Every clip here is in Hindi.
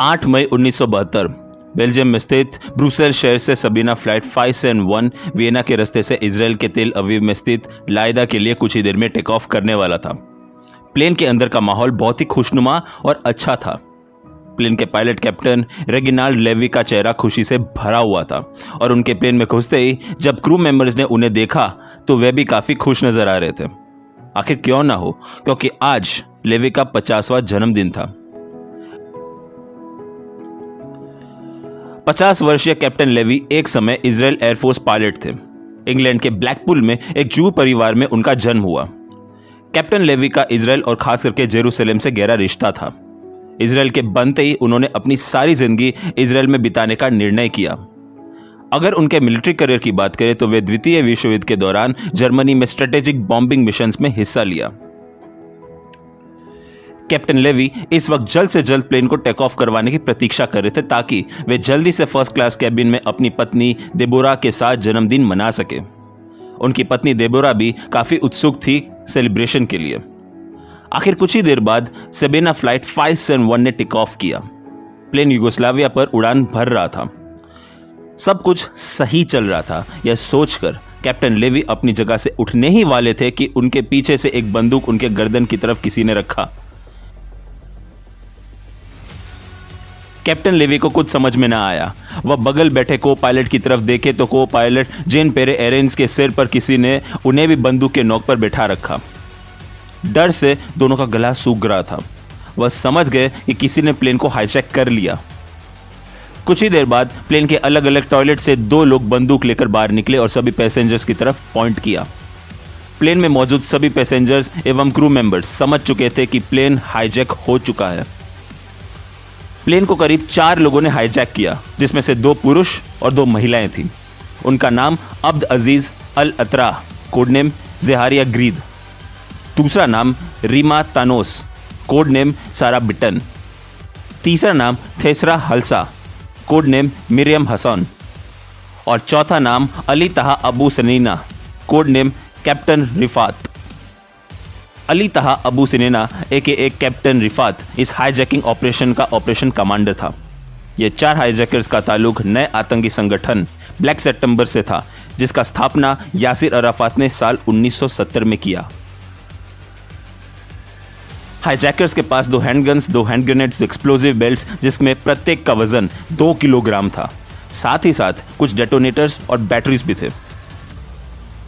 8 मई 1972 बेल्जियम में स्थित ब्रुसेल शहर से सबीना फ्लाइट 571 वियना के रास्ते से इजराइल के तेल अवीव में स्थित लायदा के लिए कुछ ही देर में टेक ऑफ करने वाला था। प्लेन के अंदर का माहौल बहुत ही खुशनुमा और अच्छा था। प्लेन के पायलट कैप्टन रेगिनाल्ड लेवी का चेहरा खुशी से भरा हुआ था और उनके प्लेन में घुसते ही जब क्रू मेंबर्स ने उन्हें देखा तो वे भी काफी खुश नजर आ रहे थे। आखिर क्यों ना हो, क्योंकि आज लेवी का 50वां जन्मदिन था। 50 वर्षीय कैप्टन लेवी एक समय इजराइल एयरफोर्स पायलट थे। इंग्लैंड के ब्लैकपूल में एक जू परिवार में उनका जन्म हुआ। कैप्टन लेवी का इजराइल और खास करके जेरूसलम से गहरा रिश्ता था। इजराइल के बनते ही उन्होंने अपनी सारी जिंदगी इजराइल में बिताने का निर्णय किया। अगर उनके मिलिट्री करियर की बात करें तो वे द्वितीय विश्व युद्ध के दौरान जर्मनी में स्ट्रेटेजिक बॉम्बिंग मिशंस में हिस्सा लिया। कैप्टन लेवी इस वक्त जल्द से जल्द प्लेन को टेक ऑफ करवाने की प्रतीक्षा कर रहे थे ताकि वे जल्दी से फर्स्ट क्लास कैबिन में अपनी पत्नी देबोरा के साथ जन्मदिन मना सके। उनकी पत्नी देबोरा भी काफी उत्सुक थी सेलिब्रेशन के लिए। आखिर कुछ ही देर बाद सबीना फ्लाइट 571 ने टेक ऑफ किया। प्लेन यूगोस्लाविया पर उड़ान भर रहा था। सब कुछ सही चल रहा था, यह सोचकर कैप्टन लेवी अपनी जगह से उठने ही वाले थे कि उनके पीछे से एक बंदूक उनके गर्दन की तरफ किसी ने रखा। कैप्टन लेवी को कुछ समझ में ना आया। वह बगल बैठे को पायलट की तरफ देखे तो को पायलट जेन पेरे एरेंस के सिर पर किसी ने उन्हें भी बंदूक के नोक पर बैठा रखा। डर से दोनों का गला सूख रहा था। वह समझ गए कि किसी ने प्लेन को हाईजैक कर लिया। कुछ ही देर बाद प्लेन के अलग अलग टॉयलेट से 2 लोग बंदूक लेकर बाहर निकले और सभी पैसेंजर्स की तरफ पॉइंट किया। प्लेन में मौजूद सभी पैसेंजर्स एवं क्रू मेंबर्स समझ चुके थे कि प्लेन हाईजैक हो चुका है। प्लेन को करीब 4 लोगों ने हाईजैक किया, जिसमें से 2 पुरुष और 2 महिलाएं थीं। उनका नाम अब्द अजीज अल अतरा कोड नेम ज़ेहारिया ग्रीद, दूसरा नाम रीमा तानोस कोड नेम सारा बिटन, तीसरा नाम थेसरा Halsa code name Miriam Hassan और चौथा नाम Ali Taha Abu Snina code name captain Rifat. Ali Taha Abu Snina एक कैप्टन रिफात इस हाईजैकिंग ऑपरेशन का ऑपरेशन कमांडर था। ये 4 हाईजैकर्स का ताल्लुक नए आतंकी संगठन ब्लैक सितंबर से था, जिसका स्थापना यासिर अराफात ने साल 1970 में किया। हाईजैकर्स के पास 2 हैंडगन्स, 2 हैंड ग्रेनेड्स, एक्सप्लोजिव बेल्ट्स जिसमें प्रत्येक का वजन 2 किलोग्राम था। साथ ही साथ कुछ डेटोनेटर्स और बैटरीज भी थे।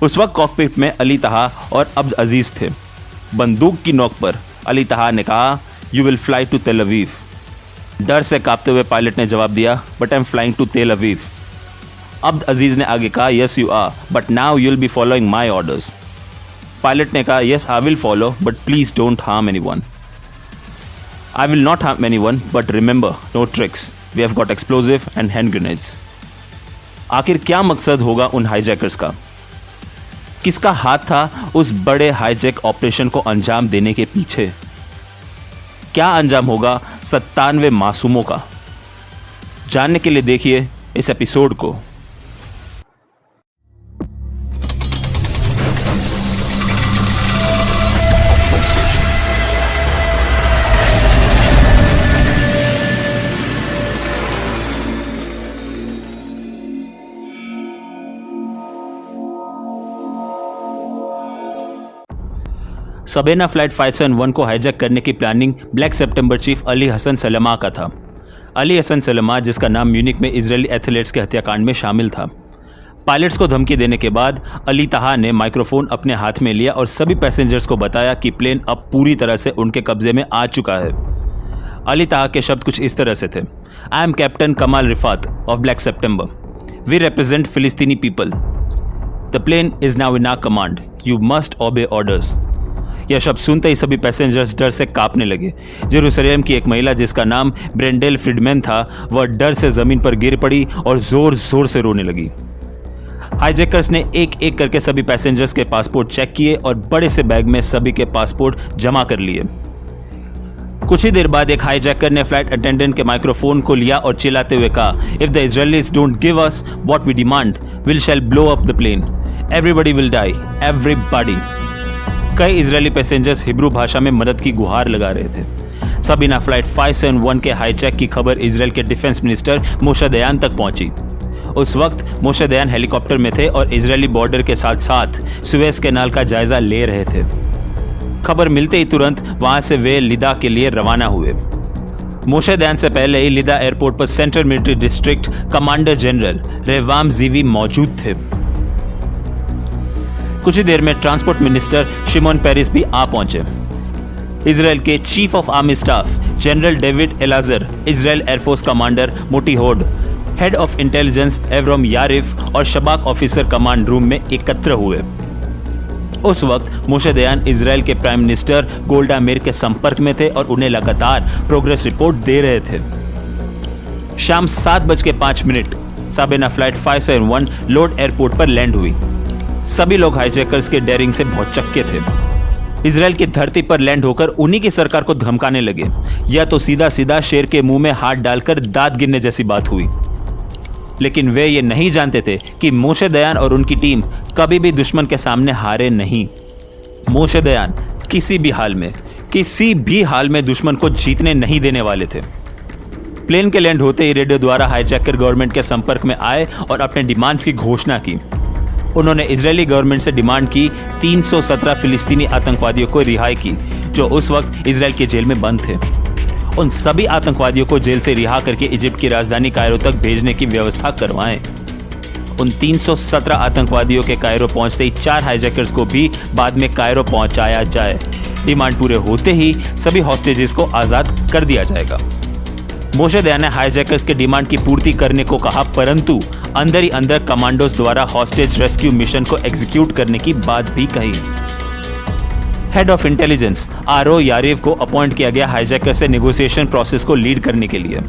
उस वक्त कॉकपिट में अली तहा और अब्द अजीज थे। बंदूक की नोक पर अली तहा ने कहा, you will fly to Tel Aviv. डर से कांपते हुए पायलट ने जवाब दिया, but I am flying to Tel Aviv. Abd Aziz ने आगे कहा, yes you are, but now you will be following my orders. Pilot ने कहा, yes I will follow, but please don't harm anyone. I will not harm anyone, but remember no tricks, we have got explosive and hand grenades. आखिर क्या मकसद होगा उन हाईजैकर्स का? किसका हाथ था उस बड़े हाईजैक ऑपरेशन को अंजाम देने के पीछे? क्या अंजाम होगा 97 मासूमों का? जानने के लिए देखिए इस एपिसोड को। सबीना फ्लाइट 571 को हाईजैक करने की प्लानिंग ब्लैक सितंबर चीफ अली हसन सलमा का था। अली हसन सलमा, जिसका नाम म्यूनिक में इजरायली एथलीट्स के हत्याकांड में शामिल था। पायलट्स को धमकी देने के बाद अली तहा ने माइक्रोफोन अपने हाथ में लिया और सभी पैसेंजर्स को बताया कि प्लेन अब पूरी तरह से उनके कब्जे में आ चुका है। अली तहा के शब्द कुछ इस तरह से थे, आई am captain Kamal Rifat of black September, we represent फिलिस्तीनी people, the plane is now in our command, you must obey orders. यह शब्द सुनते ही सभी पैसेंजर्स डर से कांपने लगे। जेरूसलम की एक महिला जिसका नाम ब्रेंडेल फ्रीडमैन था, वह डर से जमीन पर गिर पड़ी और जोर जोर से रोने लगी। हाईजैकर्स ने एक एक करके सभी पैसेंजर्स के पासपोर्ट चेक किए और बड़े से बैग में सभी के पासपोर्ट जमा कर लिए। कुछ ही देर बाद एक हाईजैकर ने फ्लाइट अटेंडेंट के माइक्रोफोन को लिया और चिल्लाते हुए कहा, if the Israelis don't give us what we demand, will shall blow up the plane, everybody will die, everybody. कई इजरायली पैसेंजर्स हिब्रू भाषा में मदद की गुहार लगा रहे थे। सबीना फ्लाइट 571 के हाईजैक की खबर इजराइल के डिफेंस मिनिस्टर मोशे दयान तक पहुंची। उस वक्त मोशे दयान हेलीकॉप्टर में थे और इजरायली बॉर्डर के साथ साथ सुएज कैनाल का जायजा ले रहे थे। खबर मिलते ही तुरंत वहां से वे लिदा के लिए रवाना हुए। मोशे दयान से पहले ही लिदा एयरपोर्ट पर central military district commander general Rehavam Zeevi मौजूद थे। कुछ ही देर में ट्रांसपोर्ट मिनिस्टर शिमोन पेरिस भी आ पहुंचे। इजराइल के chief of army staff general David Elazar, Israel air force commander Motti Hod, head of intelligence Avrom Yariv और शबाक ऑफिसर कमांड रूम में एकत्र हुए। उस वक्त मोशे दयान इजराइल के प्राइम मिनिस्टर गोल्डा मेयर के संपर्क में थे और उन्हें लगातार प्रोग्रेस रिपोर्ट दे रहे थे। शाम 7:05 साबेना फ्लाइट 571 लोड एयरपोर्ट पर लैंड हुई। सभी लोग हाईजैकर्स के डेयरिंग से भौचक्के थे। इजराइल की धरती पर लैंड होकर उन्हीं की सरकार को धमकाने लगे, या तो सीधा सीधा शेर के मुंह में हाथ डालकर दांत गिरने जैसी बात हुई। लेकिन वे ये नहीं जानते थे कि मोशे दयान और उनकी टीम कभी भी दुश्मन के सामने हारे नहीं। मोशे दयान किसी भी हाल में दुश्मन को जीतने नहीं देने वाले थे। प्लेन के लैंड होते ही रेडियो द्वारा हाईजैकर गवर्नमेंट के संपर्क में आए और अपने डिमांड्स की घोषणा की। उन्होंने इजरायली गवर्नमेंट से डिमांड की 317 फिलिस्तीनी आतंकवादियों को रिहाई की, जो उस वक्त इजराइल की जेल में बंद थे। उन सभी आतंकवादियों को जेल से रिहा करके इजिप्ट की राजधानी कायरो तक भेजने की व्यवस्था करवाएं। उन 317 आतंकवादियों के कायरो पहुंचते ही 4 हाईजैकर्स को भी बाद में कायरो पहुंचाया जाए। डिमांड पूरे होते ही सभी हॉस्टेजेस को आजाद कर दिया जाएगा। मोशे दयान ने हाईजैकर्स के डिमांड की पूर्ति करने को कहा, परंतु अंदर ही अंदर कमांडोज द्वारा हॉस्टेज रेस्क्यू मिशन को एग्जीक्यूट करने की बात भी कही। हेड ऑफ इंटेलिजेंस आरो यारिव को अपॉइंट किया गया हाईजैकर से नेगोशिएशन प्रोसेस को लीड करने के लिए।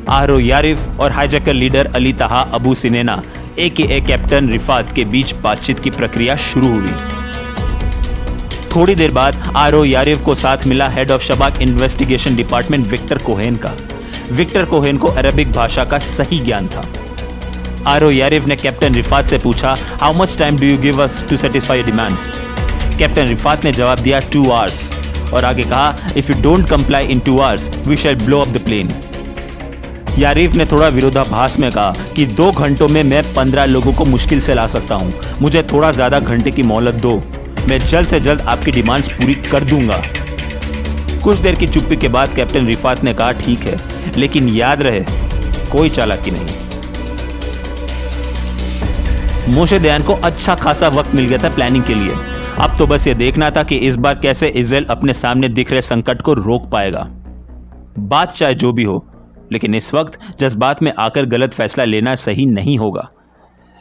आरो यारिव और हाईजैकर लीडर अली ताहा अबू सिनेना AKA कैप्टन रिफात के बीच बातचीत की प्रक्रिया शुरू हुई। थोड़ी देर बाद आरो यारिव को साथ मिला head of Shabak investigation department Victor Cohen का। विक्टर कोहेन को अरबिक भाषा का सही ज्ञान था। आरो यारिव ने कैप्टन रिफात से पूछा, how much time do you give us to satisfy your demands? Captain Rifat ने जवाब दिया 2 आवर्स और आगे कहा, if you don't comply in 2 hours we shall blow up the plane. Yariv ने थोड़ा विरोधाभास में कहा कि 2 घंटों में मैं 15 लोगों को मुश्किल से ला सकता हूं, मुझे थोड़ा ज्यादा घंटे की मोहलत दो, मैं जल्द से जल्द आपकी डिमांड्स पूरी कर दूंगा। कुछ देर की चुप्पी के बाद कैप्टन रिफात ने कहा, ठीक है, लेकिन याद रहे कोई चालाकी नहीं। मोशे दयान को अच्छा खासा वक्त मिल गया था प्लानिंग के लिए। अब तो बस ये देखना था कि इस बार कैसे इजराइल अपने सामने दिख रहे संकट को रोक पाएगा। बात चाहे जो भी हो, लेकिन इस वक्त जज्बात में आकर गलत फैसला लेना सही नहीं होगा।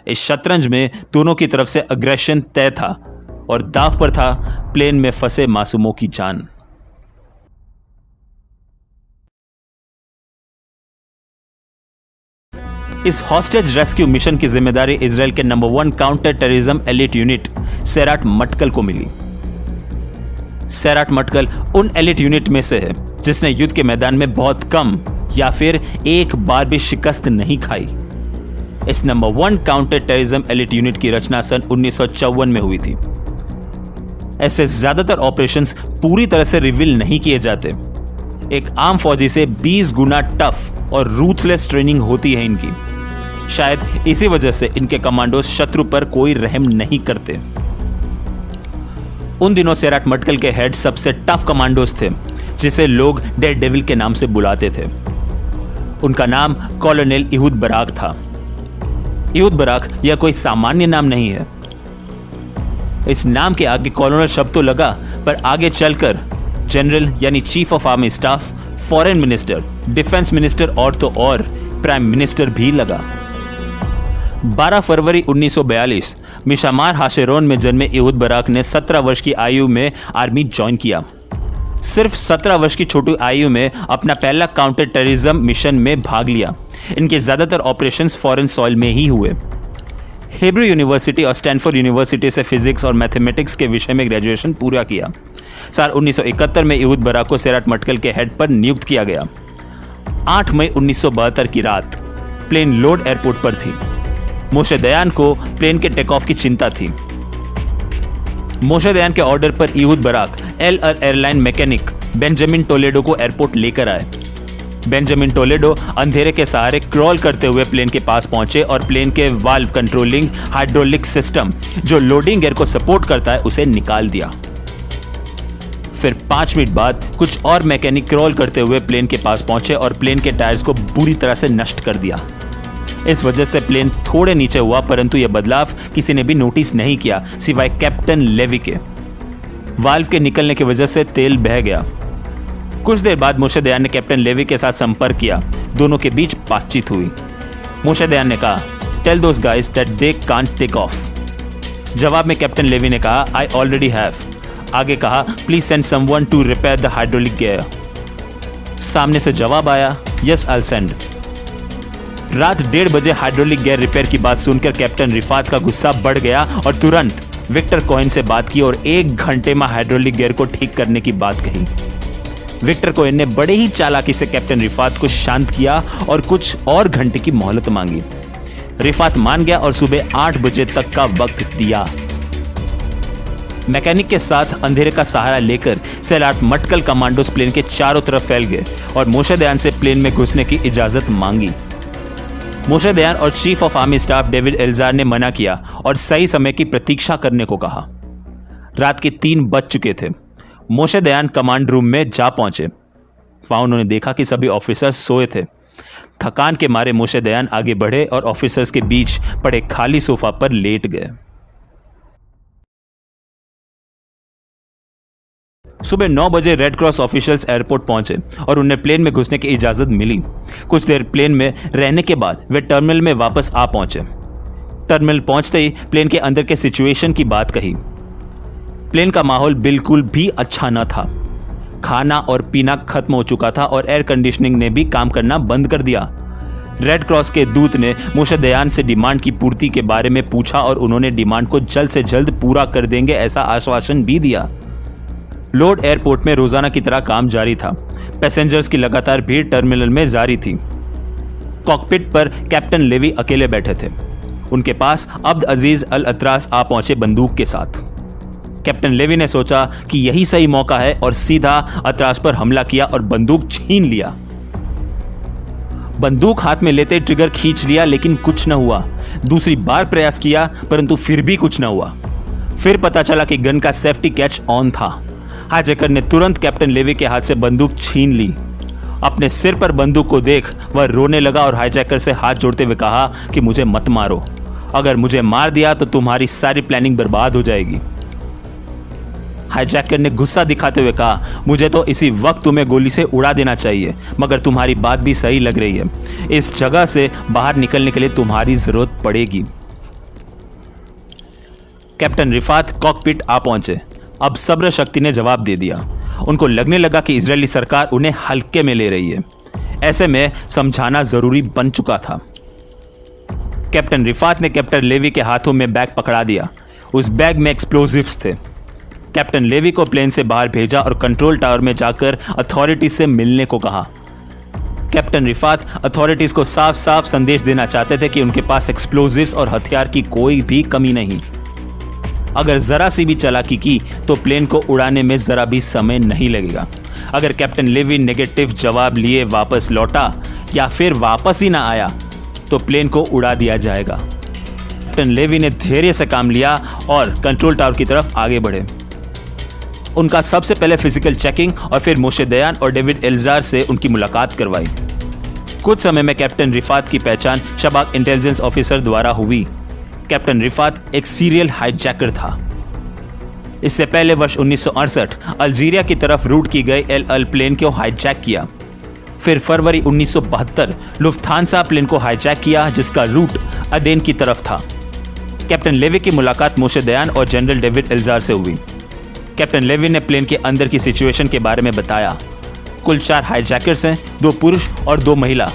इस शतरंज में दोनों की तरफ से अग्रेशन तय था और दांव पर था प्लेन में फंसे मासूमों की जान। इस हॉस्टेज रेस्क्यू मिशन की जिम्मेदारी इजराइल के number 1 counter terrorism elite unit Sayeret Matkal को मिली। सेराट मटकल उन एलिट यूनिट में से है जिसने युद्ध के मैदान में बहुत कम या फिर एक बार भी शिकस्त नहीं खाई। इस number 1 counter terrorism elite unit की रचना सन 1954 में हुई थी। ऐसे ज्यादातर ऑपरेशंस पूरी तरह से रिवील नहीं किए जाते। एक आम फौजी से 20 गुना टफ और रूथलेस ट्रेनिंग होती है इनकी। शायद इसी वजह से इनके कमांडोज शत्रु पर कोई रहम नहीं करते। उन दिनों सेराट मटकल के हेड सबसे टफ कमांडोज थे, जिसे लोग डेड डेविल के नाम से बुलाते थे। उनका नाम कॉलोनेल इहूद बराक था। इहूद बराक यह कोई सामान्य नाम नहीं है। इस नाम के आगे कॉलोनल शब्द तो लगा, पर आगे चलकर जनरल यानी chief of army staff, foreign minister, defence minister और तो और प्राइम मिनिस्टर भी लगा। 12 फरवरी 1942 मिशामार हाशेरोन में जन्मे इहूद बराक ने 17 वर्ष की आयु में आर्मी ज्वाइन किया। सिर्फ 17 वर्ष की छोटी आयु में अपना पहला काउंटर टेररिज्म मिशन में भाग लिया। इनके ज्यादातर ऑपरेशंस फॉरेन सॉइल में ही हुए। हिब्रू यूनिवर्सिटी और स्टैनफोर्ड यूनिवर्सिटी से फिजिक्स और मैथमेटिक्स के विषय में ग्रेजुएशन पूरा किया। साल 1971 में इहूद बराक को सेराट मटकल के हेड पर नियुक्त किया गया। 8 मई 1972 की रात प्लेन लोड एयरपोर्ट पर थी। मोशे दयान को प्लेन के टेक ऑफ की चिंता थी। मोशे दयान के ऑर्डर पर Ehud Barak El airline mechanic Benjamin Toledo को एयरपोर्ट लेकर आए। बेंजामिन टोलेडो अंधेरे के सहारे क्रॉल करते हुए प्लेन के पास पहुंचे और प्लेन के वाल्व कंट्रोलिंग हाइड्रोलिक सिस्टम जो लोडिंग गियर को सपोर्ट करता है उसे निकाल दिया। फिर 5 मिनट बाद कुछ और मैकेनिक क्रॉल करते हुए प्लेन के पास पहुंचे और प्लेन के टायर्स को बुरी तरह से नष्ट कर दिया। इस वजह से प्लेन थोड़े नीचे हुआ, परंतु यह बदलाव किसी ने भी नोटिस नहीं किया सिवाय कैप्टन लेवी के। वाल्व के निकलने की वजह से तेल बह गया। कुछ देर बाद मोशे दयान ने कैप्टन लेवी के साथ संपर्क किया। दोनों के बीच बातचीत हुई। मोशे दयान ने कहा, tell those guys that they can't take off. जवाब में कैप्टन लेवी ने कहा, आई ऑलरेडी हैव। आगे कहा, please send someone to repair the hydraulic gear. सामने से जवाब आया, यस आई विल सेंड। रात 1:30 बजे हाइड्रोलिक गियर रिपेयर की बात सुनकर कैप्टन रिफात का गुस्सा बढ़ गया और तुरंत विक्टर कोहेन से बात की और 1 घंटे में हाइड्रोलिक गियर को ठीक करने की बात कही। विक्टर कोहेन ने बड़े ही चालाकी से कैप्टन रिफात को शांत किया और कुछ और घंटे की मोहलत मांगी। रिफात मान गया और सुबह 8 बजे तक का वक्त दिया। मैकेनिक के साथ अंधेरे का सहारा लेकर सैलाट मटकल कमांडोस प्लेन के चारों तरफ फैल गए और मोशे दयान से प्लेन में घुसने की इजाजत मांगी। मोशे दयान और chief of army staff David Elazar ने मना किया और सही समय की प्रतीक्षा करने को कहा। रात के 3 बज चुके थे। मोशे दयान कमांड रूम में जा पहुंचे। वहां उन्होंने देखा कि सभी ऑफिसर्स सोए थे। थकान के मारे मोशे दयान आगे बढ़े और ऑफिसर्स के बीच पड़े खाली सोफा पर लेट गए। सुबह 9 बजे रेड क्रॉस ऑफिशियल्स एयरपोर्ट पहुंचे और उन्हें प्लेन में घुसने की इजाजत मिली। कुछ देर प्लेन में रहने के बाद वे टर्मिनल में वापस आ पहुंचे। टर्मिनल पहुंचते ही प्लेन के अंदर के सिचुएशन की बात कही। प्लेन का माहौल बिल्कुल भी अच्छा न था। खाना और पीना खत्म हो चुका था और एयर कंडीशनिंग ने भी काम करना बंद कर दिया। रेड क्रॉस के दूत ने मोशे दयान से डिमांड की पूर्ति के बारे में पूछा और उन्होंने डिमांड को जल्द से जल्द पूरा कर देंगे ऐसा आश्वासन भी दिया। लोड एयरपोर्ट में रोजाना की तरह काम जारी था। पैसेंजर्स की लगातार भीड़ टर्मिनल में जारी थी। कॉकपिट पर कैप्टन लेवी अकेले बैठे थे। उनके पास अब्द अजीज अल अतरास आ पहुंचे बंदूक के साथ। कैप्टन लेवी ने सोचा कि यही सही मौका है और सीधा अतरास पर हमला किया और बंदूक छीन लिया। बंदूक हाथ में लेते ट्रिगर खींच लिया, लेकिन कुछ न हुआ। दूसरी बार प्रयास किया, परंतु फिर भी कुछ न हुआ। फिर पता चला कि गन का सेफ्टी कैच ऑन था। हाईजैकर ने तुरंत कैप्टन लेवी के हाथ से बंदूक छीन ली। अपने सिर पर बंदूक को देख वह रोने लगा और हाईजैकर से हाथ जोड़ते हुए कहा कि मुझे मत मारो। अगर मुझे मार दिया तो तुम्हारी सारी प्लानिंग बर्बाद हो जाएगी। हाईजैकर ने गुस्सा दिखाते हुए कहा, मुझे तो इसी वक्त तुम्हें गोली से उड़ा देना चाहिए, मगर तुम्हारी बात भी सही लग रही है। इस जगह से बाहर निकलने के लिए तुम्हारी जरूरत पड़ेगी। कैप्टन रिफात कॉकपिट आ पहुंचे। अब सब्र शक्ति ने जवाब दे दिया। उनको लगने लगा कि इजरायली सरकार उन्हें हल्के में ले रही है। ऐसे में समझाना जरूरी बन चुका था। कैप्टन रिफात ने कैप्टन लेवी के हाथों में बैग पकड़ा दिया। उस बैग में एक्सप्लोजिव्स थे। कैप्टन लेवी को प्लेन से बाहर भेजा और कंट्रोल टावर में जाकर अथॉरिटीज से मिलने को कहा। कैप्टन रिफात अथॉरिटीज को साफ साफ संदेश देना चाहते थे कि उनके पास एक्सप्लोजिव्स और हथियार की कोई भी कमी नहीं। अगर जरा सी भी चालाकी की तो प्लेन को उड़ाने में जरा भी समय नहीं लगेगा। अगर कैप्टन लेवी नेगेटिव जवाब लिए वापस लौटा या फिर वापस ही ना आया तो प्लेन को उड़ा दिया जाएगा। कैप्टन लेवी ने धैर्य से काम लिया और कंट्रोल टावर की तरफ आगे बढ़े। उनका सबसे पहले फिजिकल चेकिंग और फिर मोशे दयान और डेविड एल्जार से उनकी मुलाकात करवाई। कुछ समय में कैप्टन रिफात की पहचान शबाक इंटेलिजेंस ऑफिसर द्वारा हुई। कैप्टन रिफात एक सीरियल हाईजैकर था। इससे पहले वर्ष 1968 अल्जीरिया की तरफ रूट की गई एल प्लेन को हाईजैक किया। फिर फरवरी 1972 लुफ्थांसा प्लेन को हाईजैक किया जिसका रूट अदेन की तरफ था। कैप्टन लेवी की मुलाकात मोशे दयान और जनरल डेविड एल्जार से हुई। कैप्टन लेवी ने प्लेन के अंदर की सिचुएशन के बारे में बताया। कुल 4 हाईजैकर्स हैं, 2 पुरुष और 2 महिला।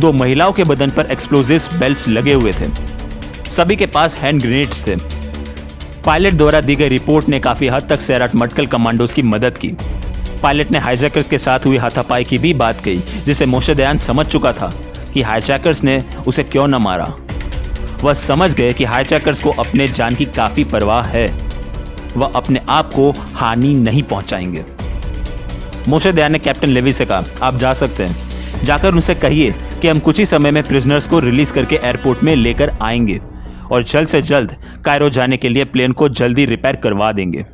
2 महिलाओं के बदन पर एक्सप्लोजिव बेल्ट्स लगे हुए थे। सभी के पास हैंड ग्रेनेड्स थे। पायलट द्वारा दी गई रिपोर्ट ने काफी हद तक सैराट मटकल कमांडोज की मदद की। पायलट ने हाईजैकर्स के साथ हुई हाथापाई की भी बात कही, जिसे मोशे दयान समझ चुका था कि हाईजैकर्स ने उसे क्यों न मारा। वह समझ गए कि हाईजैकर्स को अपने जान की काफी परवाह है। वह अपने आप को हानि नहीं पहुंचाएंगे। मोशे दयान ने कैप्टन लेवी से कहा, आप जा सकते हैं। जाकर उनसे कहिए कि हम कुछ ही समय में प्रिजनर्स को रिलीज करके एयरपोर्ट में लेकर आएंगे और जल्द से जल्द कायरो जाने के लिए प्लेन को जल्दी रिपेयर करवा देंगे।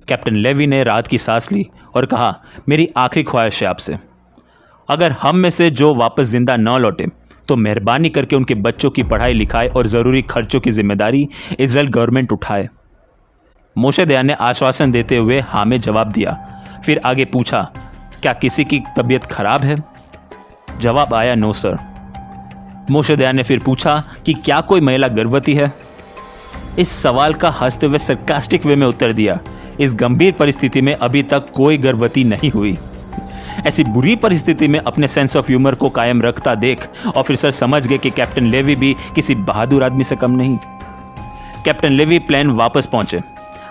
कैप्टन लेवी ने राहत की सांस ली और कहा, मेरी आखिरी ख्वाहिश है आपसे, अगर हम में से जो वापस जिंदा न लौटे तो मेहरबानी करके उनके बच्चों की पढ़ाई लिखाई और ज़रूरी खर्चों की जिम्मेदारी इजराइल गवर्नमेंट उठाए। मोशे दयान ने आश्वासन देते हुए हाँ में जवाब दिया। फिर आगे पूछा, क्या किसी की तबीयत खराब है? जवाब आया, नो सर। मोशे दयान ने फिर पूछा कि क्या कोई महिला गर्भवती है? इस सवाल का हंसते हुए सरकास्टिक वे में उत्तर दिया, इस गंभीर परिस्थिति में अभी तक कोई गर्भवती नहीं हुई। ऐसी बुरी परिस्थिति में अपने सेंस ऑफ ह्यूमर को कायम रखता देख ऑफिसर समझ गए कि कैप्टन लेवी भी किसी बहादुर आदमी से कम नहीं। कैप्टन लेवी प्लेन वापस पहुंचे।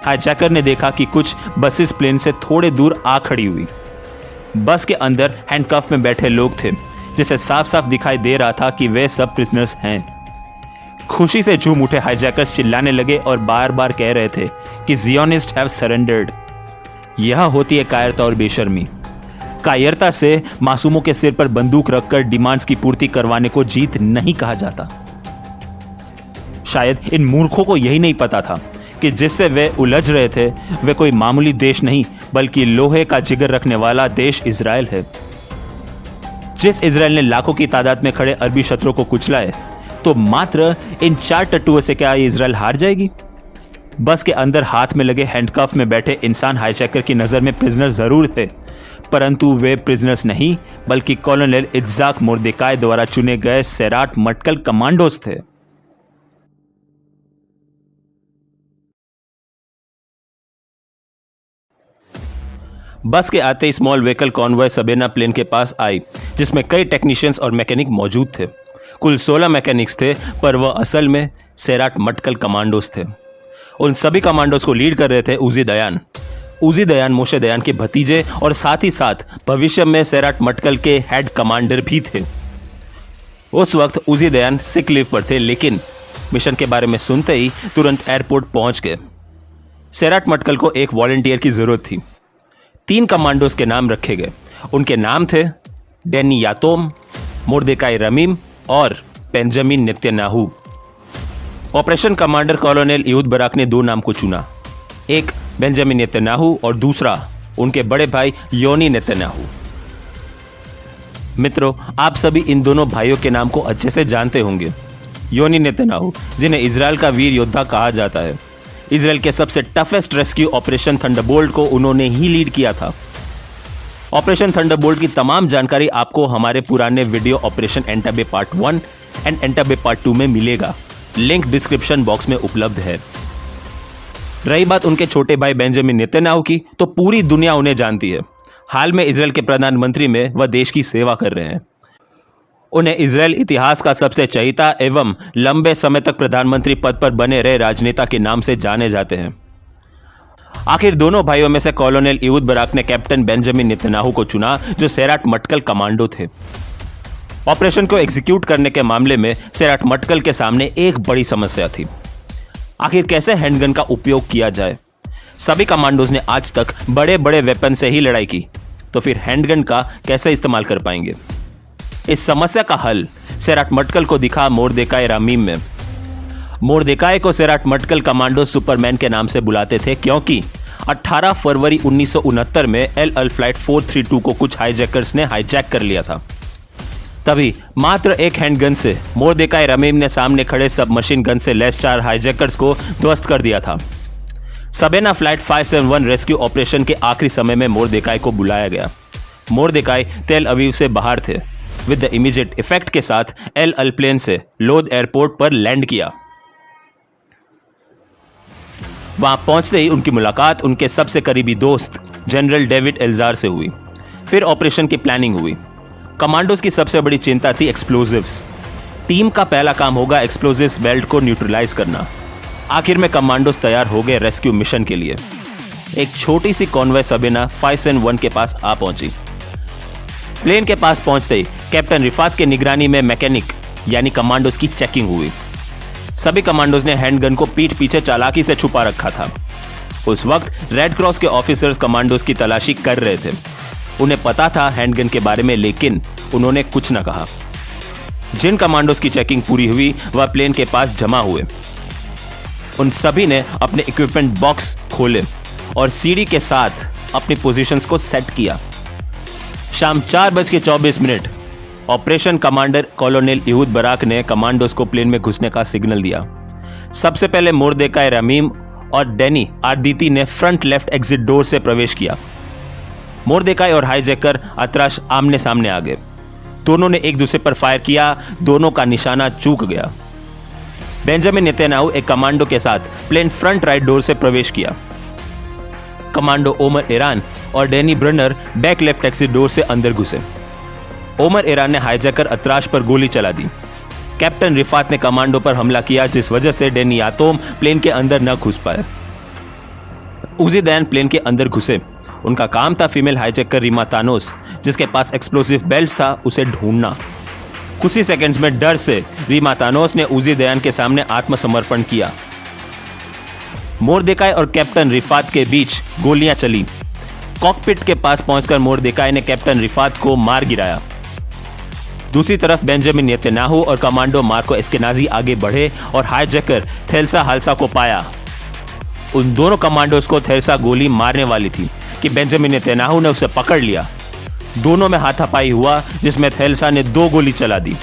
हाईजैकर ने देखा कि कुछ बसेस प्लेन से थोड़े दूर आ खड़ी हुई। बस के अंदर हैंडकफ में बैठे लोग थे, जिसे साफ साफ दिखाई दे रहा था कि वे सब प्रिजनर्स हैं। खुशी से झूम उठे हाईजैकर्स चिल्लाने लगे और बार बार कह रहे थे कि ज़ियोनिस्ट हैव सरेंडर्ड। यह होती है कायरता और बेशर्मी। कायरता से मासूमों के सिर पर बंदूक रखकर डिमांड्स की पूर्ति करवाने को जीत नहीं कहा जाता। शायद इन मूर्खों को यही नहीं पता था कि जिससे वे उलझ रहे थे वे कोई मामूली देश नहीं बल्कि लोहे का जिगर रखने वाला देश इजराइल है। जिस इजराइल ने लाखों की तादाद में खड़े अरबी शत्रुओं को कुचला है, तो मात्र इन 4 टट्टुओं से क्या ये इजराइल हार जाएगी? बस के अंदर हाथ में लगे हैंडकफ में बैठे इंसान हाईजैकर की नजर में प्रिजनर जरूर थे, परंतु वे प्रिजनर्स नहीं बल्कि कॉलोनल इत्जाक मोर्देकाई द्वारा चुने गए सेराट मटकल कमांडोज थे। बस के आते ही स्मॉल व्हीकल कॉन्वॉय सबेना प्लेन के पास आई, जिसमें कई टेक्नीशियंस और मैकेनिक मौजूद थे। कुल 16 मैकेनिक्स थे, पर वह असल में सेराट मटकल कमांडोज थे। उन सभी कमांडोज को लीड कर रहे थे उजी दयान। उजी दयान मोशे दयान के भतीजे और साथ ही साथ भविष्य में सेराट मटकल के हेड कमांडर भी थे। उस वक्त उजी दयान सिक लीव पर थे, लेकिन मिशन के बारे में सुनते ही तुरंत एयरपोर्ट पहुंच गए। सेराट मटकल को एक वॉलंटियर की जरूरत थी। 3 कमांडोज के नाम रखे गए। उनके नाम थे डैनी यातोम, मोर्देकाई रमीम और Benjamin Netanyahu. Operation commander colonel Ehud Barak ने 2 नाम को चुना, एक बेंजामिन नेतन्याहू और दूसरा उनके बड़े भाई योनी नेतन्याहू। मित्रों, आप सभी इन दोनों भाइयों के नाम को अच्छे से जानते होंगे। योनी नेतन्याहू, जिन्हें इजराइल का वीर योद्धा कहा जाता है, इजराइल के सबसे टफेस्ट रेस्क्यू ऑपरेशन थंडरबोल्ट को उन्होंने ही लीड किया था। ऑपरेशन थंडरबोल्ट की तमाम जानकारी आपको हमारे पुराने video operation Entebbe part 1 and Entebbe part 2 में मिलेगा। लिंक डिस्क्रिप्शन बॉक्स में उपलब्ध है। रही बात उनके छोटे भाई बेंजामिन नेतन्याहू की, तो पूरी दुनिया उन्हें जानती है। हाल में इजराइल के प्रधानमंत्री में वह देश की सेवा कर रहे हैं। उन्हें इजराइल इतिहास का सबसे चहीता एवं लंबे समय तक प्रधानमंत्री पद पर बने रहे राजनेता के नाम से जाने जाते हैं। आखिर दोनों भाइयों में से कॉलोनल इहूद बराक ने कैप्टन बेंजामिन नेतन्याहू को चुना, जो सेराट मटकल कमांडो थे। ऑपरेशन को एग्जीक्यूट करने के मामले में सेराट मटकल के सामने एक बड़ी समस्या थी। आखिर कैसे हैंडगन का उपयोग किया जाए? सभी कमांडोज ने आज तक बड़े बड़े वेपन से ही लड़ाई की, तो फिर हैंडगन का कैसे इस्तेमाल कर पाएंगे? इस समस्या का हल सेराट मटकल को दिखा मोर्देकाई रमीम में। मोर्देकाई को सेराट मटकल कमांडो सुपरमैन के नाम से बुलाते थे, क्योंकि 18 फरवरी 1969 में एल फ्लाइट 432 को कुछ हाईजैकर्स ने हाईजैक कर लिया था। तभी मात्र एक हैंडगन से मोर्देकाई रमीम ने सामने खड़े सब मशीन गन से लैस 4 हाईजैकर्स को ध्वस्त कर दिया था। सबेना फ्लाइट 571 रेस्क्यू ऑपरेशन के आखिरी समय में मोर्देकाई को बुलाया गया। मोर्देकाई तेल अवीव से बाहर थे। विद द इमीडिएट इफेक्ट के साथ एल प्लेन से लोद एयरपोर्ट पर लैंड किया। वहां पहुंचते ही उनकी मुलाकात उनके सबसे करीबी दोस्त जनरल डेविड एल्जार से हुई। फिर ऑपरेशन की प्लानिंग हुई। कमांडोज की सबसे बड़ी चिंता थी एक्सप्लोजिव्स। टीम का पहला काम होगा एक्सप्लोजिव्स बेल्ट को न्यूट्रलाइज करना। आखिर में कमांडोज तैयार हो गए रेस्क्यू मिशन के लिए। एक छोटी सी कॉन्वॉय सबेना 571 के पास आ पहुंची। प्लेन के पास पहुंचते ही कैप्टन रिफात के निगरानी में मैकेनिक यानी कमांडोज की चेकिंग हुई। सभी कमांडोज ने हैंडगन को पीठ पीछे चालाकी से छुपा रखा था। उस वक्त रेड क्रॉस के ऑफिसर्स कमांडोज की तलाशी कर रहे थे। उन्हें पता था हैंडगन के बारे में, लेकिन उन्होंने कुछ न कहा। जिन कमांडोज की चेकिंग पूरी हुई वह प्लेन के पास जमा हुए। उन सभी ने अपने इक्विपमेंट बॉक्स खोले और सीढ़ी के साथ अपनी पोजीशंस को सेट किया। शाम 4:24 ऑपरेशन कमांडर कॉलोनेल इहूद बराक ने कमांडोज को प्लेन में घुसने का सिग्नल दिया। सबसे पहले मोर्देकाई रमीम और डैनी आर्दीती ने फ्रंट लेफ्ट एग्जिट डोर से प्रवेश किया। मोर्देकाई और हाईजैकर अतराश आमने सामने आ गए। दोनों ने एक दूसरे पर फायर किया। दोनों का निशाना चूक गया। बेंजामिन नेतन्याहू एक कमांडो के साथ प्लेन फ्रंट राइट डोर से प्रवेश किया। कमांडो ओमर ईरान और Danny Bruner back left exit door से अंदर घुसे। ओमर ईरान ने हाईजैकर अतराश पर गोली चला दी। कैप्टन रिफात ने कमांडो पर हमला किया, जिस वजह से डैनी यातोम प्लेन के अंदर न घुस पाए। उजी दयान प्लेन के अंदर घुसे। उनका काम था फीमेल हाईजैकर रीमा तानोस, जिसके पास एक्सप्लोसिव बेल्ट था, उसे ढूंढना। कुछ ही सेकंड्स में डर से रीमा तानोस ने उजी दयान के सामने आत्मसमर्पण किया। मोर्देकाई और कैप्टन रिफात के बीच गोलियां चली। कॉकपिट के पास पहुंचकर मोर्देकाई ने कैप्टन रिफात को मार गिराया। दूसरी तरफ बेंजामिन नेतन्याहू और कमांडो मार्को एस्केनाजी आगे बढ़े और हाईजैकर थेल्सा हाल्सा को पाया। उन दोनों कमांडोज को थेल्सा गोली मारने वाली थी कि बेंजामिन नेतन्याहू ने उसे पकड़ लिया। दोनों में हाथापाई हुआ, जिसमें थेल्सा ने 2 गोली चला दी,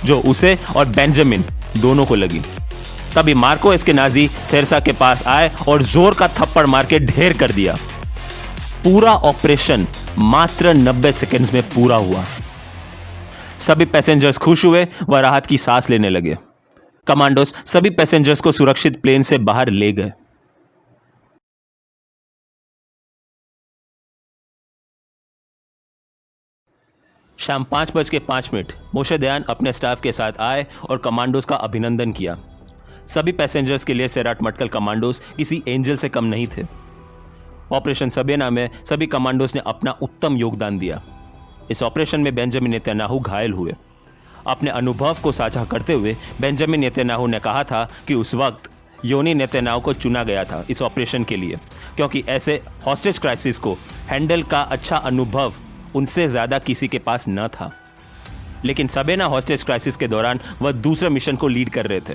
जो उसे और बेंजामिन दोनों को लगी। तभी मार्को एस्केनाजी थेल्सा के पास आए और जोर का थप्पड़ मार के ढेर कर दिया। पूरा ऑपरेशन मात्र 90 सेकंड्स में पूरा हुआ। सभी पैसेंजर्स खुश हुए व राहत की सांस लेने लगे। कमांडोज सभी पैसेंजर्स को सुरक्षित प्लेन से बाहर ले गए। शाम 5:05 मोशे दयान अपने स्टाफ के साथ आए और कमांडोज का अभिनंदन किया। सभी पैसेंजर्स के लिए सेराट मटकल कमांडोज किसी एंजल से कम नहीं थे। ऑपरेशन सबेना में सभी कमांडोज ने अपना उत्तम योगदान दिया। इस ऑपरेशन में बेंजामिन नेतन्याहू घायल हुए। अपने अनुभव को साझा करते हुए बेंजामिन नेतन्याहू ने कहा था कि उस वक्त योनी नेतन्याहू को चुना गया था इस ऑपरेशन के लिए, क्योंकि ऐसे हॉस्टेज क्राइसिस को हैंडल का अच्छा अनुभव उनसे ज्यादा किसी के पास न था। लेकिन सबेना हॉस्टेज क्राइसिस के दौरान वह दूसरे मिशन को लीड कर रहे थे।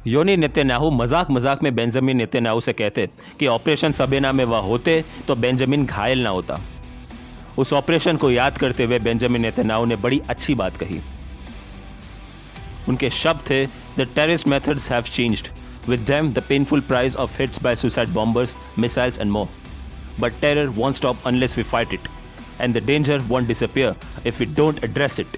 योनी नेतन्याहू मजाक मजाक में बेंजामिन नेतन्याहू से कहते कि ऑपरेशन सबेना में वह होते तो बेंजामिन घायल ना होता। उस ऑपरेशन को याद करते हुए बेंजामिन नेतन्याहू ने बड़ी अच्छी बात कही। उनके शब्द थे, the terrorist methods have changed, with them the painful price of hits by suicide bombers, missiles and more, but terror won't stop unless we fight it, and the danger won't disappear if we don't address it.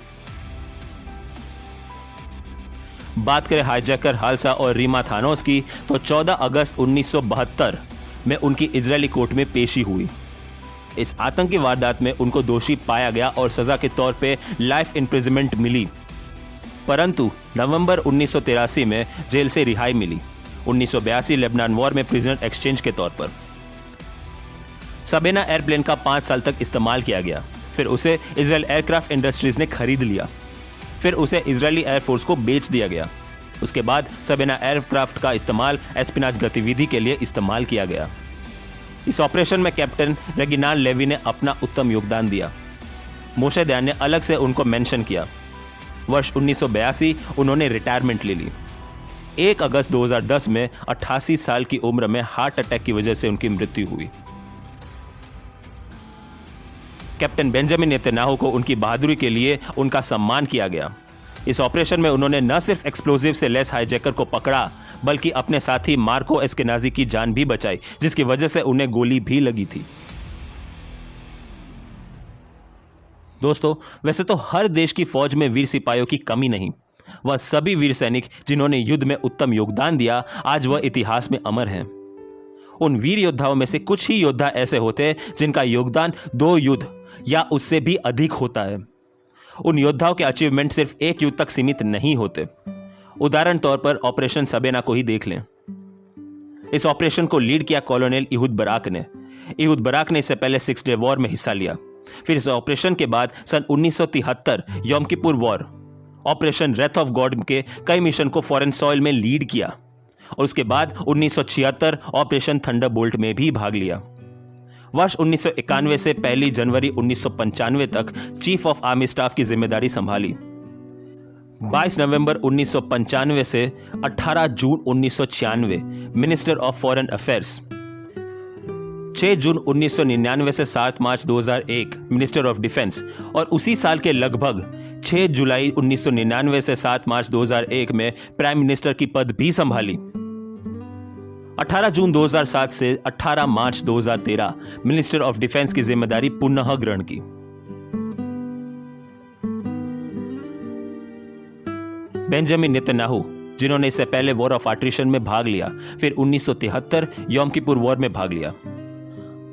बात करें हाईजैकर हाल्सा और रीमा थानोस की, तो 14 अगस्त 1972 में उनकी इजरायली कोर्ट में पेशी हुई। इस आतंकी वारदात में उनको दोषी पाया गया और सजा के तौर पे लाइफ इंप्रिजनमेंट मिली, परंतु नवंबर 1983 में जेल से रिहाई मिली। 1982 लेबनान वॉर में प्रिजनर एक्सचेंज के तौर पर सबेना एयरप्लेन का 5 साल तक इस्तेमाल किया गया। फिर उसे इजरायल एयरक्राफ्ट इंडस्ट्रीज ने खरीद लिया। फिर उसे इजरायली एयरफोर्स को बेच दिया गया। उसके बाद सबेना एयरक्राफ्ट का इस्तेमाल एस्पिनाज गतिविधि के लिए इस्तेमाल किया गया। इस ऑपरेशन में कैप्टन रेगिनाल लेवी ने अपना उत्तम योगदान दिया। मोशे दयान ने अलग से उनको मेंशन किया। वर्ष 1982 उन्होंने रिटायरमेंट ले ली। 1 अगस्त 2010 में 88 साल की उम्र में हार्ट अटैक की वजह से उनकी मृत्यु हुई। कैप्टन बेंजामिन नेतन्याहू को उनकी बहादुरी के लिए उनका सम्मान किया गया। इस ऑपरेशन में उन्होंने न सिर्फ एक्सप्लोजिव से लैस हाईजैकर को पकड़ा, बल्कि अपने साथी मार्को एस्केनाजी की जान भी बचाई, जिसकी वजह से उन्हें गोली भी लगी थी। दोस्तों, वैसे तो हर देश की फौज में वीर सिपाहियों की कमी नहीं। वह सभी वीर सैनिक जिन्होंने युद्ध में उत्तम योगदान दिया, आज वह इतिहास में अमर हैं। उन वीर योद्धाओं में से कुछ ही योद्धा ऐसे होते हैं जिनका योगदान 2 युद्ध या उससे भी अधिक होता है। उन योद्धाओं के अचीवमेंट सिर्फ एक युद्ध तक सीमित नहीं होते। उदाहरण तौर पर ऑपरेशन सबेना को ही देख लें। इस ऑपरेशन को लीड किया कॉलोनेल इहूद बराक ने। इहूद बराक ने इससे पहले 6 डे वॉर में हिस्सा लिया। फिर इस ऑपरेशन के बाद सन 1973 Yom Kippur war, operation wrath of God के कई मिशन को फॉरेन सॉइल में लीड किया और उसके बाद 1976 ऑपरेशन थंडरबोल्ट में भी भाग लिया। वर्ष 1991 से 1 जनवरी 1995 तक चीफ ऑफ आर्मी स्टाफ की जिम्मेदारी संभाली। 22 नवंबर 1995 से 18 जून 1996 मिनिस्टर ऑफ फॉरेन अफेयर्स। 6 जून 1999 से 7 मार्च 2001 मिनिस्टर ऑफ डिफेंस और उसी साल के लगभग 6 जुलाई 1999 से 7 मार्च 2001 में प्राइम मिनिस्टर की पद भी संभाली। 18 जून 2007 से 18 मार्च 2013 मिनिस्टर ऑफ डिफेंस की जिम्मेदारी पुनः ग्रहण की। बेंजामिन नेतन्याहू, जिन्होंने इससे पहले वॉर ऑफ अट्रिशन में भाग लिया, फिर 1973 यौम किपुर वॉर में भाग लिया।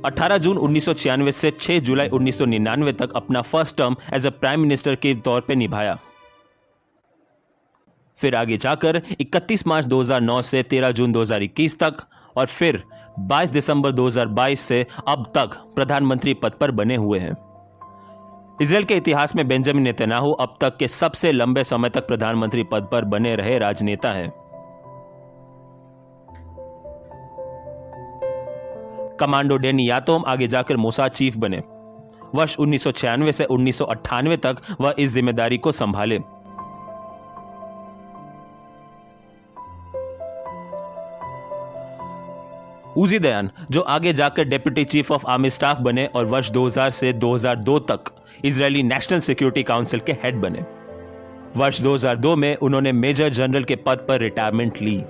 18 जून 1996 से 6 जुलाई 1999 तक अपना first term as a prime minister के तौर पे निभाया। फिर आगे जाकर 31 मार्च 2009 से 13 जून 2021 तक और फिर 22 दिसंबर 2022 से अब तक प्रधानमंत्री पद पर बने हुए हैं। इजराइल के इतिहास में बेंजामिन नेतन्याहू अब तक के सबसे लंबे समय तक प्रधानमंत्री पद पर बने रहे राजनेता हैं। कमांडो डैनी यातोम आगे जाकर मोसाद चीफ बने। वर्ष 1996 से 1998 तक वह इस जिम्मेदारी को संभाले। उजी दयान, जो आगे जाकर deputy chief of army staff बने और वर्ष 2000 से 2002 तक इजरायली नेशनल सिक्योरिटी काउंसिल के हेड बने। वर्ष 2002 में उन्होंने मेजर जनरल के पद पर रिटायरमेंट ली।